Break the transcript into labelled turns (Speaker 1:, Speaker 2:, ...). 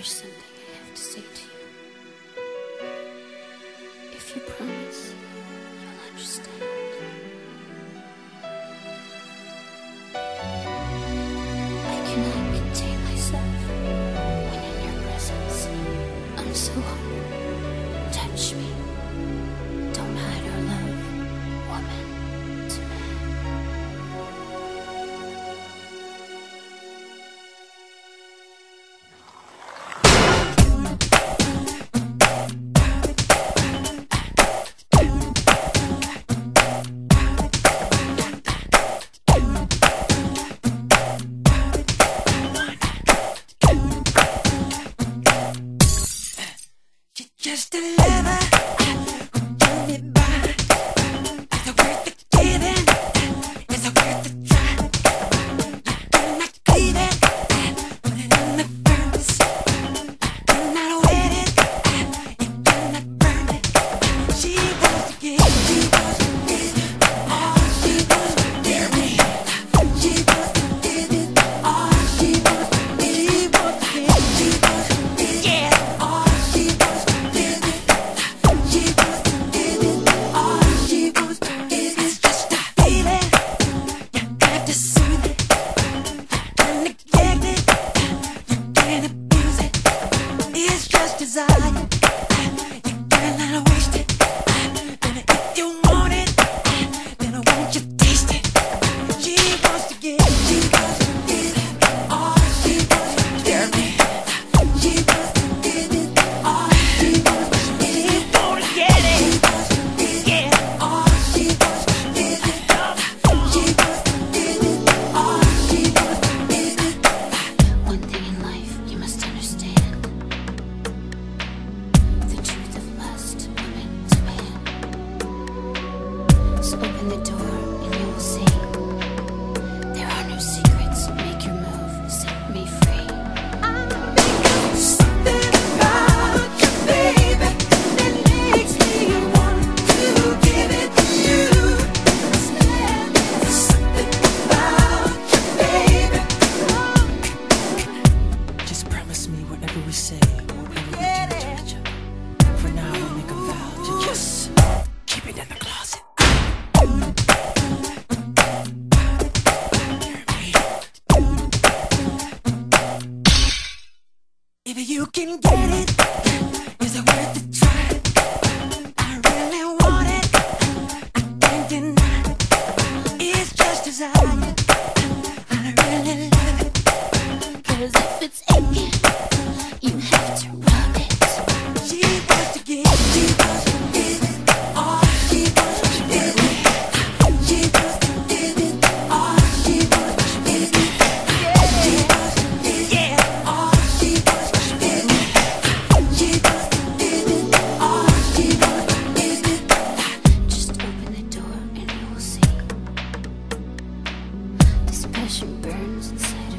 Speaker 1: There's something I have to say to you. If you promise, you'll understand. I cannot contain myself when in your presence. I'm so hungry. Touch me. Don't hide our love, woman to man.
Speaker 2: Just a lover who told me by. Is it worth the giving? Is it worth the try? You're not cleaving, put it in the furnace. You're not waiting, you're not burning. She wants to give, she wants to give it all. She wants to give me. She wants to give it all. She wants to give, she wants to give, she wants to give, yeah, all. She wants to give it. She wants to give it all. She wants to give it. It's just a feeling. You have to soothe it. Don't neglect it. You can't abuse it. It's just desire. You cannot waste it. Then if you want it, then won't you taste it? She wants to give. She wants to give it all. She wants to give me. She wants to give it all. She wants to give it. She won't get it. She wants to give it all. She wants to give it. She wants to give it all. She wants to give it.
Speaker 1: One thing in life you must understand. The truth of lust, woman to man. So open the door and you will see. There are no secrets. Make your move. Set me free.
Speaker 2: Something about you, baby, that makes me want to give it to you. There's something about you, baby. Just promise me whatever we say, whatever we do to each other. For now, we'll make a vow to just keep it in the closet. If you can get it, is it worth the try? I really want it, I can't deny. It's just desire, I really love it.
Speaker 1: 'Cause if it's aching, you have to rub it.
Speaker 2: She wants to give, she wants to give it all. She wants to give it. She wants to give it all. She wants to give it. She wants to give it all. She wants to give it. She wants to give it all. She wants to give it.
Speaker 1: Just open the door and you will see. This passion burns inside